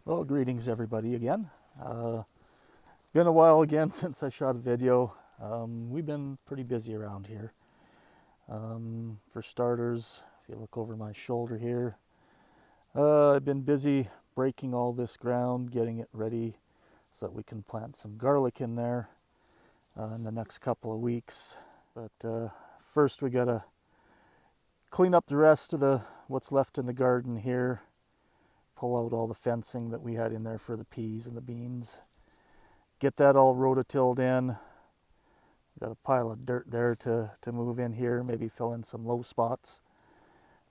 Well, greetings everybody again. Been a while again since I shot a video. We've been pretty busy around here. For starters, if you look over my shoulder here, I've been busy breaking all this ground, getting it ready so that we can plant some garlic in there in the next couple of weeks. But first we gotta clean up the rest of what's left in the garden here. Pull out all the fencing that we had in there for the peas and the beans. Get that all rototilled in. Got a pile of dirt there to move in here, maybe fill in some low spots.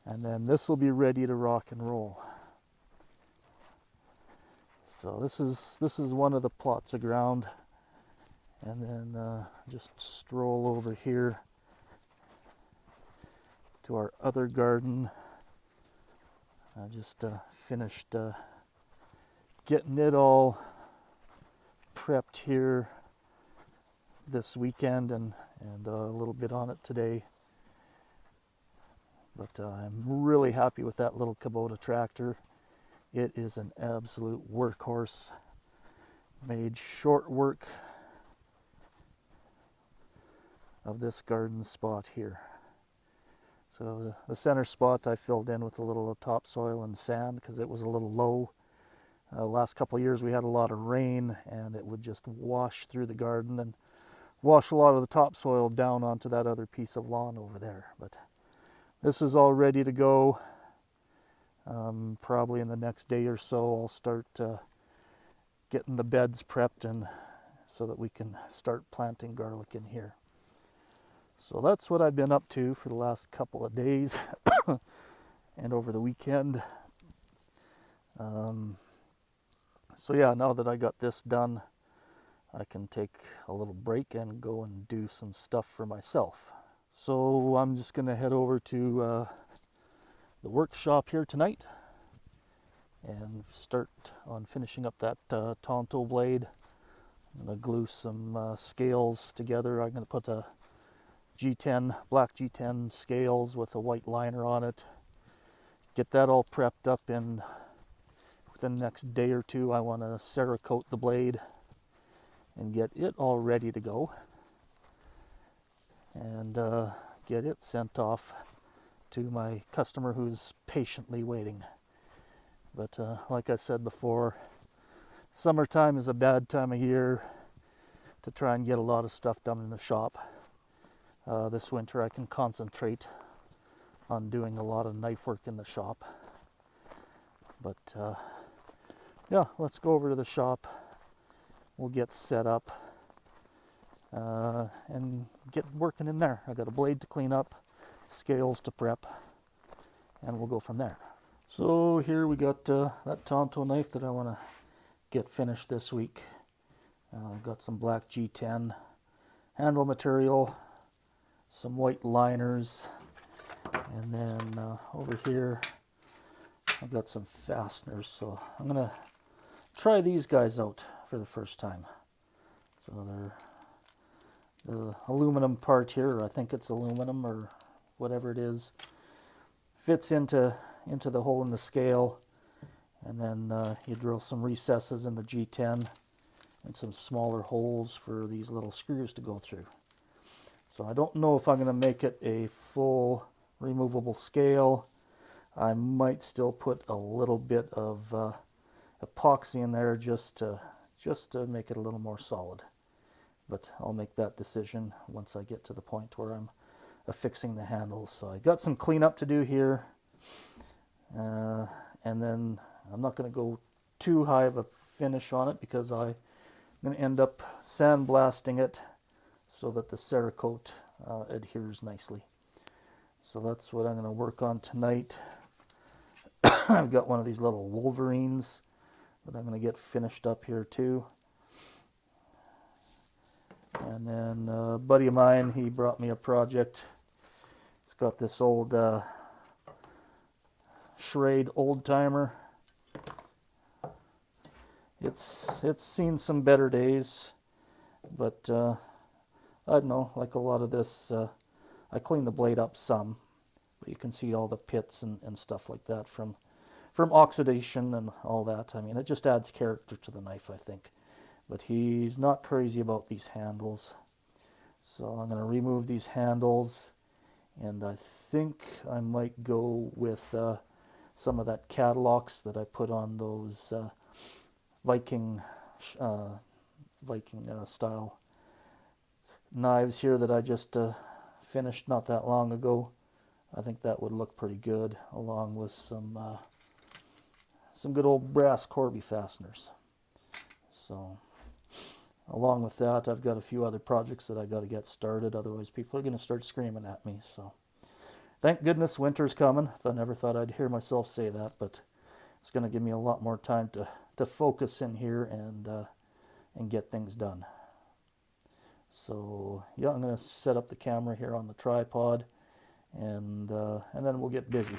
And then this will be ready to rock and roll. So this is one of the plots of ground. And then just stroll over here to our other garden. I just finished getting it all prepped here this weekend and a little bit on it today. But I'm really happy with that little Kubota tractor. It is an absolute workhorse. Made short work of this garden spot here. So the center spot I filled in with a little topsoil and sand because it was a little low. Last couple of years we had a lot of rain and it would just wash through the garden and wash a lot of the topsoil down onto that other piece of lawn over there. But this is all ready to go. Probably in the next day or so I'll start getting the beds prepped and so that we can start planting garlic in here. So that's what I've been up to for the last couple of days and over the weekend. So yeah, now that I got this done, I can take a little break and go and do some stuff for myself. So I'm just going to head over to the workshop here tonight and start on finishing up that Tanto blade. I'm going to glue some scales together. I'm going to put a G10, black G10 scales with a white liner on it. Get that all prepped up in within the next day or two. I want to Cerakote the blade and get it all ready to go and get it sent off to my customer who's patiently waiting. But like I said before, summertime is a bad time of year to try and get a lot of stuff done in the shop. This winter I can concentrate on doing a lot of knife work in the shop. But yeah, let's go over to the shop. We'll get set up and get working in there. I got a blade to clean up, scales to prep, and we'll go from there. So here we got that Tanto knife that I want to get finished this week. Got some black G10 handle material, some white liners, and then over here I've got some fasteners. So I'm gonna try these guys out for the first time. So they're the aluminum part here, I think it's aluminum or whatever it is, fits into the hole in the scale, and then you drill some recesses in the G10 and some smaller holes for these little screws to go through. So I don't know if I'm going to make it a full removable scale. I might still put a little bit of epoxy in there just to make it a little more solid. But I'll make that decision once I get to the point where I'm affixing the handles. So I got some cleanup to do here. And then I'm not going to go too high of a finish on it because I'm going to end up sandblasting it so that the Cerakote adheres nicely. So that's what I'm going to work on tonight. I've got one of these little Wolverines that I'm going to get finished up here too. And then a buddy of mine, he brought me a project. It's got this old Schrade old timer. It's seen some better days, but I don't know, like a lot of this, I cleaned the blade up some, but you can see all the pits and stuff like that from from oxidation and all that. I mean, it just adds character to the knife, I think. But he's not crazy about these handles. So I'm going to remove these handles, and I think I might go with some of that catalox that I put on those Viking style knives here that I just finished not that long ago. I think that would look pretty good, along with some good old brass Corby fasteners. So, along with that, I've got a few other projects that I got to get started. Otherwise, people are going to start screaming at me. So, thank goodness winter's coming. I never thought I'd hear myself say that, but it's going to give me a lot more time to focus in here and get things done. So, yeah, I'm going to set up the camera here on the tripod, and then we'll get busy.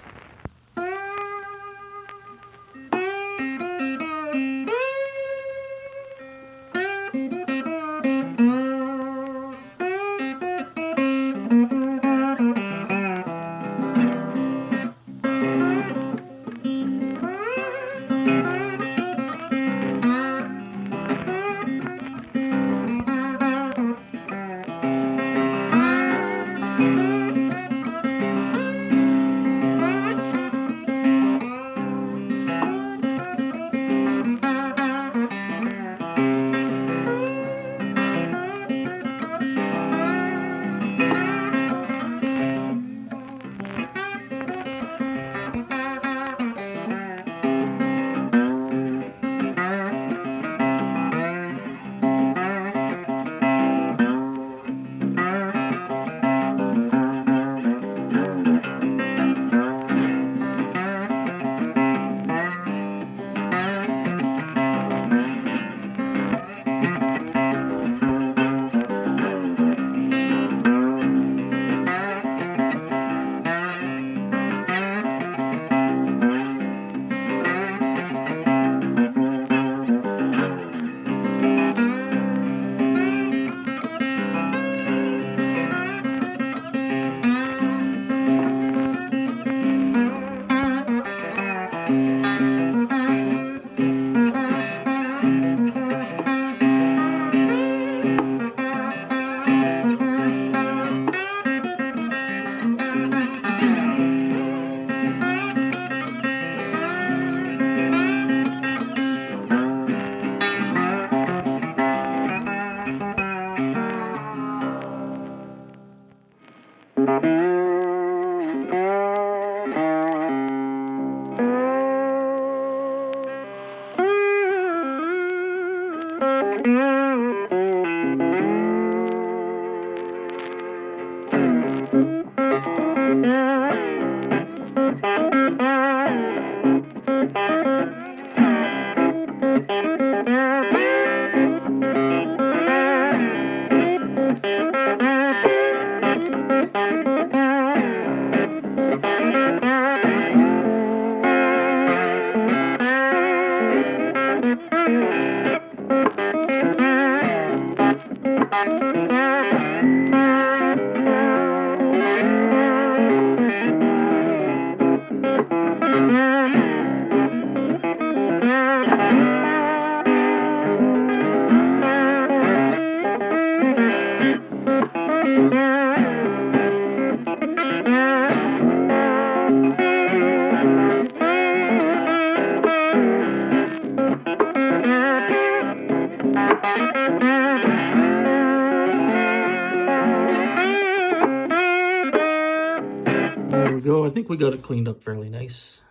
There we go. I think we got it cleaned up fairly nice.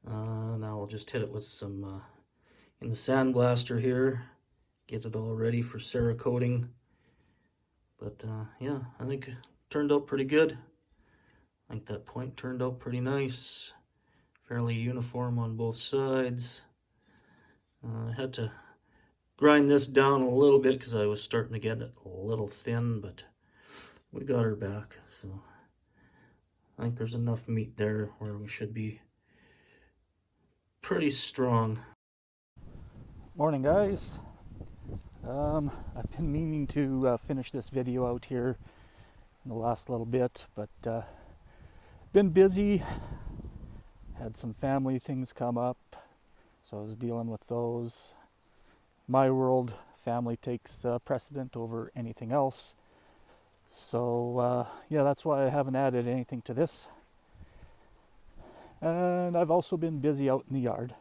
Now we'll just hit it with some in the sandblaster here. Get it all ready for Cerakoting. But yeah, I think it turned out pretty good. I think that point turned out pretty nice. Fairly uniform on both sides. I had to grind this down a little bit because I was starting to get it a little thin, but we got her back. So I think there's enough meat there where we should be pretty strong. Morning, guys. I've been meaning to finish this video out here in the last little bit, but been busy Had some family things come up, so I was dealing with those. My world, family takes precedent over anything else. So yeah, that's why I haven't added anything to this. And I've also been busy out in the yard.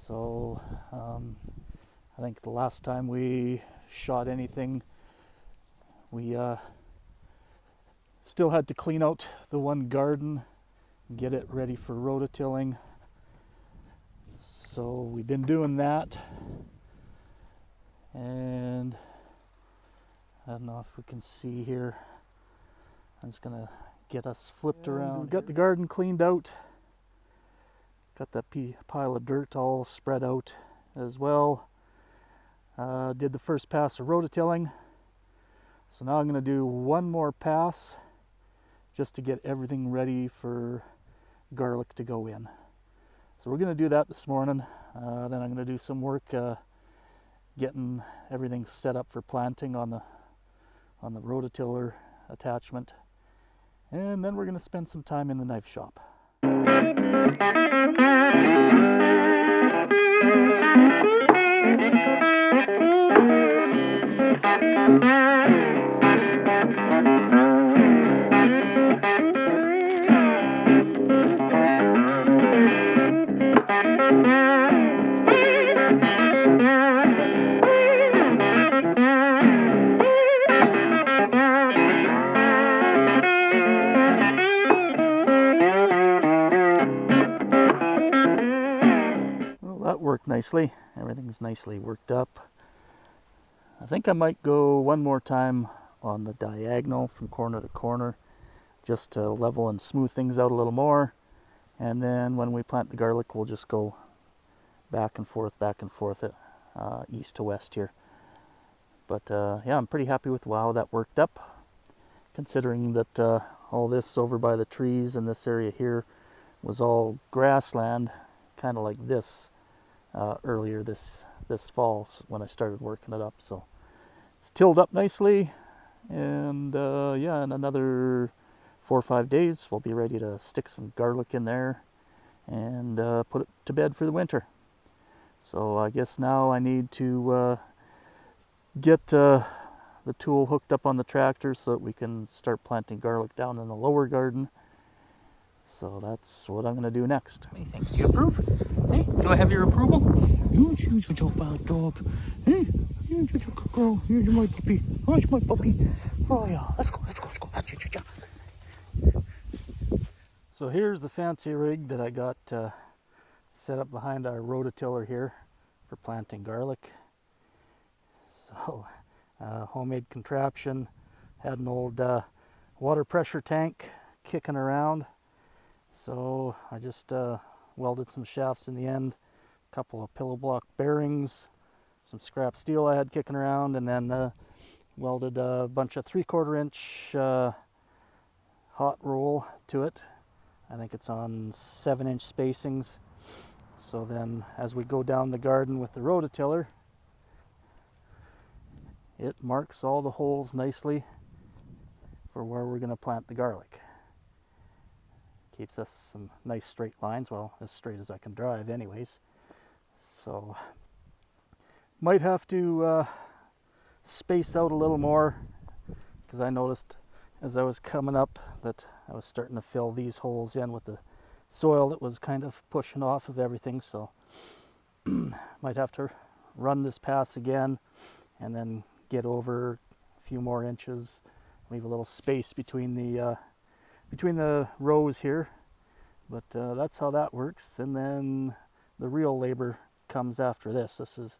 So I think the last time we shot anything, we still had to clean out the one garden, get it ready for rototilling. So we've been doing that. And I don't know if we can see here. I'm just gonna get us flipped around. We got the garden cleaned out. Got that pile of dirt all spread out as well. Did the first pass of rototilling. So now I'm gonna do one more pass just to get everything ready for garlic to go in. So we're gonna do that this morning. Then I'm gonna do some work getting everything set up for planting on the rototiller attachment, and then we're going to spend some time in the knife shop. That worked nicely. Everything's nicely worked up. I think I might go one more time on the diagonal from corner to corner just to level and smooth things out a little more. And then when we plant the garlic, we'll just go back and forth, east to west here. But yeah, I'm pretty happy with how that worked up, considering that all this over by the trees and this area here was all grassland, kind of like this. Earlier this fall when I started working it up. So it's tilled up nicely, and yeah, in another 4 or 5 days we'll be ready to stick some garlic in there and put it to bed for the winter. So I guess now I need to get the tool hooked up on the tractor so that we can start planting garlic down in the lower garden. So that's what I'm going to do next. What do you think? Do you approve? Hey, do I have your approval? You're such a bad dog. Hey, you're such a good girl. Here's my puppy. Where's my puppy? Oh yeah, let's go. So here's the fancy rig that I got set up behind our rototiller here for planting garlic. So homemade contraption. Had an old water pressure tank kicking around. So I just welded some shafts in the end, a couple of pillow block bearings, some scrap steel I had kicking around, and then welded a bunch of 3/4 inch hot roll to it. I think it's on 7-inch spacings. So then as we go down the garden with the rototiller, it marks all the holes nicely for where we're going to plant the garlic. Keeps us some nice straight lines, well, as straight as I can drive anyways. So might have to space out a little more, because I noticed as I was coming up that I was starting to fill these holes in with the soil that was kind of pushing off of everything. So might have to run this pass again and then get over a few more inches, leave a little space between the rows here. But that's how that works. And then the real labor comes after this. This is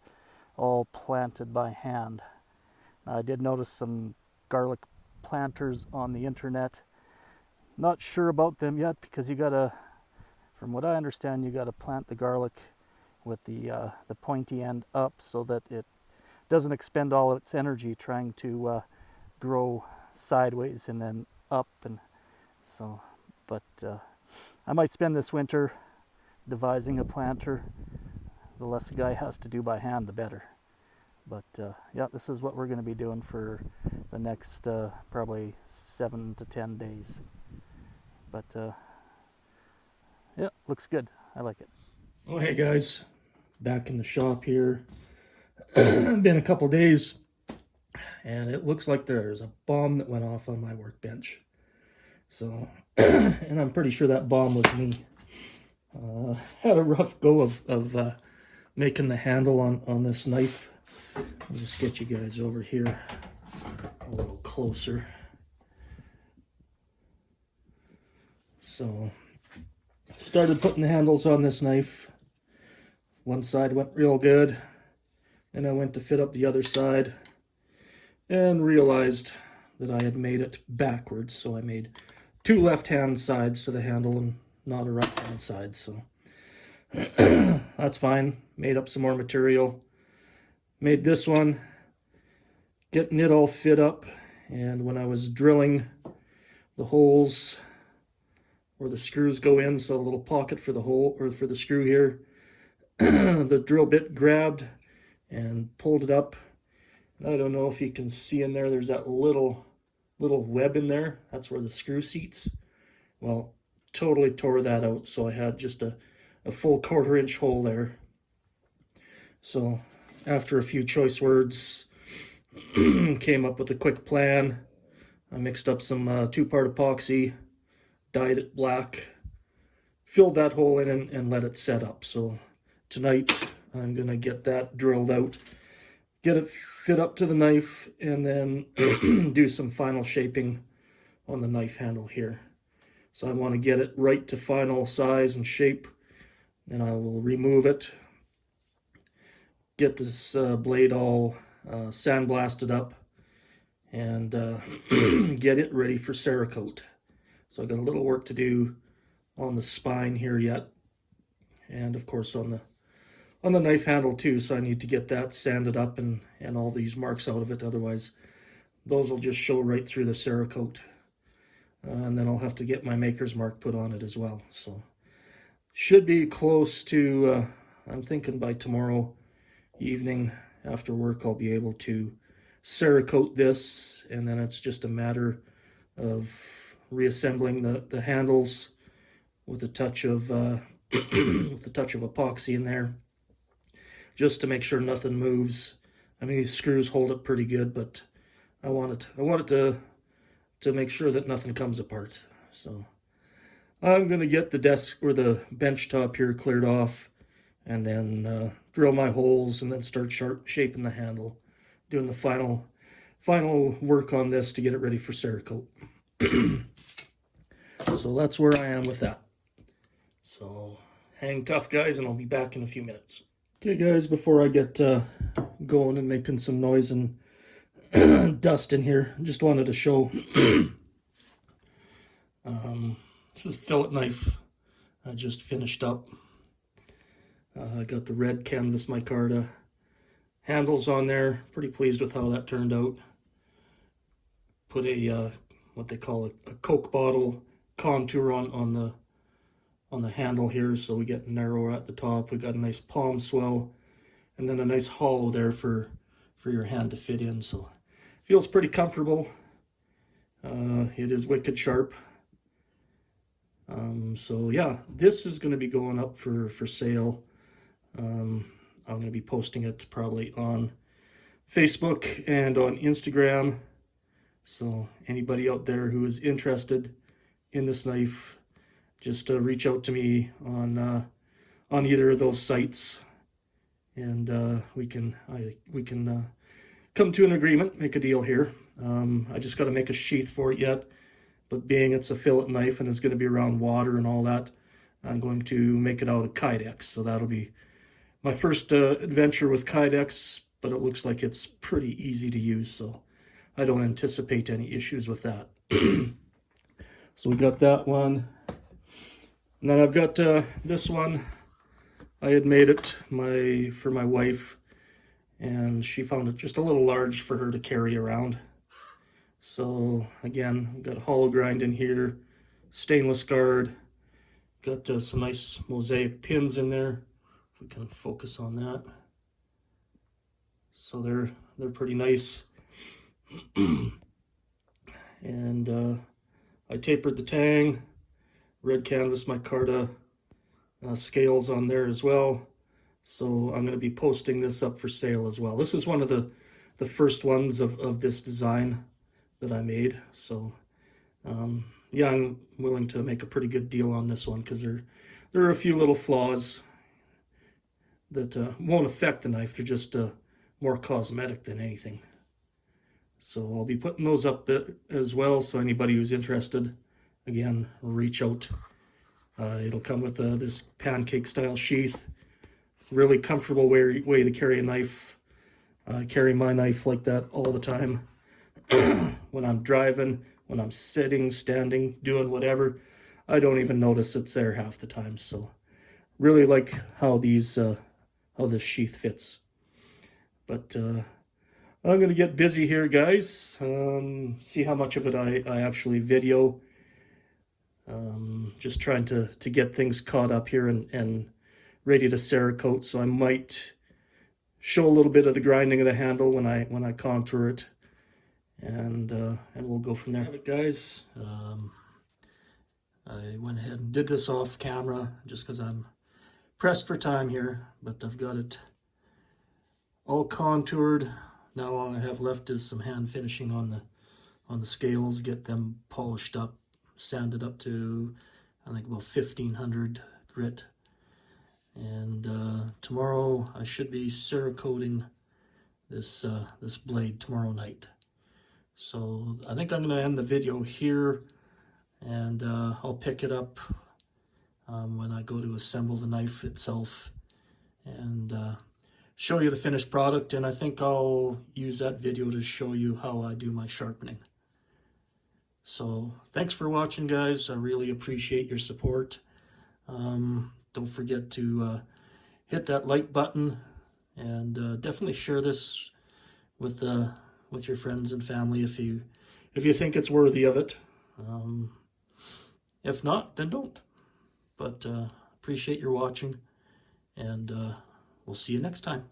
all planted by hand. I did notice some garlic planters on the internet. Not sure about them yet, because you gotta, from what I understand, you gotta plant the garlic with the pointy end up so that it doesn't expend all of its energy trying to grow sideways and then up. And so, but I might spend this winter devising a planter. The less a guy has to do by hand, the better. But yeah, this is what we're going to be doing for the next probably 7 to 10 days. But Yeah, looks good. I like it. Oh, hey guys, back in the shop here. Been a couple days, and it looks like there's a bomb that went off on my workbench. So, and I'm pretty sure that bomb was me. Had a rough go of making the handle on this knife. I'll just get you guys over here a little closer. So, started putting the handles on this knife. One side went real good. Then I went to fit up the other side and realized that I had made it backwards. So I made two left-hand sides to the handle and not a right-hand side. So that's fine. Made up some more material. Made this one, getting it all fit up. And when I was drilling the holes where the screws go in, so a little pocket for the hole or for the screw here, the drill bit grabbed and pulled it up. I don't know if you can see in there, there's that little web in there. That's where the screw seats. Well, totally tore that out. So I had just a full 1/4 inch hole there. So after a few choice words, came up with a quick plan. I mixed up some 2-part epoxy, dyed it black, filled that hole in and let it set up. So tonight I'm gonna get that drilled out, get it fit up to the knife, and then do some final shaping on the knife handle here. So I want to get it right to final size and shape, and I will remove it, get this blade all sandblasted up, and get it ready for Cerakote. So I got a little work to do on the spine here yet, and of course on the knife handle too. So I need to get that sanded up and all these marks out of it. Otherwise, those will just show right through the Cerakote. And then I'll have to get my maker's mark put on it as well. So should be close to, I'm thinking by tomorrow evening after work, I'll be able to Cerakote this, and then it's just a matter of reassembling the handles with a touch of with a touch of epoxy in there, just to make sure nothing moves. I mean, these screws hold it pretty good, but I want it to make sure that nothing comes apart. So I'm gonna get the desk or the bench top here cleared off, and then drill my holes, and then start shaping the handle, doing the final work on this to get it ready for Cerakote. So that's where I am with that. So hang tough, guys, and I'll be back in a few minutes. Okay, guys, before I get going and making some noise and dust in here, just wanted to show this is a fillet knife I just finished up. I got the red canvas micarta handles on there. Pretty pleased with how that turned out. Put a what they call a Coke bottle contour on the handle here, so we get narrower at the top. We got a nice palm swell, and then a nice hollow there for your hand to fit in. So feels pretty comfortable. It is wicked sharp. So yeah, this is going to be going up for sale. I'm going to be posting it probably on Facebook and on Instagram. So anybody out there who is interested in this knife, just reach out to me on either of those sites, and we can come to an agreement, make a deal here. I just got to make a sheath for it yet, but being it's a fillet knife and it's going to be around water and all that, I'm going to make it out of Kydex. So that'll be my first adventure with Kydex, but it looks like it's pretty easy to use, so I don't anticipate any issues with that. So we got that one. And then I've got this one. I had made it for my wife, and she found it just a little large for her to carry around. So again, we've got a hollow grind in here, stainless guard, got some nice mosaic pins in there. If we can focus on that. So they're pretty nice. And I tapered the tang, red canvas micarta scales on there as well. So I'm going to be posting this up for sale as well. This is one of the first ones of this design that I made. So yeah, I'm willing to make a pretty good deal on this one because there are a few little flaws that won't affect the knife. They're just more cosmetic than anything. So I'll be putting those up there as well. So anybody who's interested, again, reach out. It'll come with this pancake style sheath. Really comfortable way to carry a knife. I carry my knife like that all the time. When I'm driving, when I'm sitting, standing, doing whatever, I don't even notice it's there half the time. So really like how this sheath fits. But I'm gonna get busy here, guys. See how much of it I actually video. Just trying to get things caught up here and ready to Cerakote. So I might show a little bit of the grinding of the handle when I contour it, and we'll go from there. Guys, I went ahead and did this off camera just because I'm pressed for time here, but I've got it all contoured. Now all I have left is some hand finishing on the scales, get them polished up, sanded up to I think about 1500 grit. And tomorrow I should be Cerakoting this blade tomorrow night. So I think I'm going to end the video here, and I'll pick it up when I go to assemble the knife itself and show you the finished product. And I think I'll use that video to show you how I do my sharpening. So thanks for watching, guys. I really appreciate your support. Don't forget to hit that like button, and definitely share this with your friends and family if you think it's worthy of it. If not, then don't. But appreciate your watching, and we'll see you next time.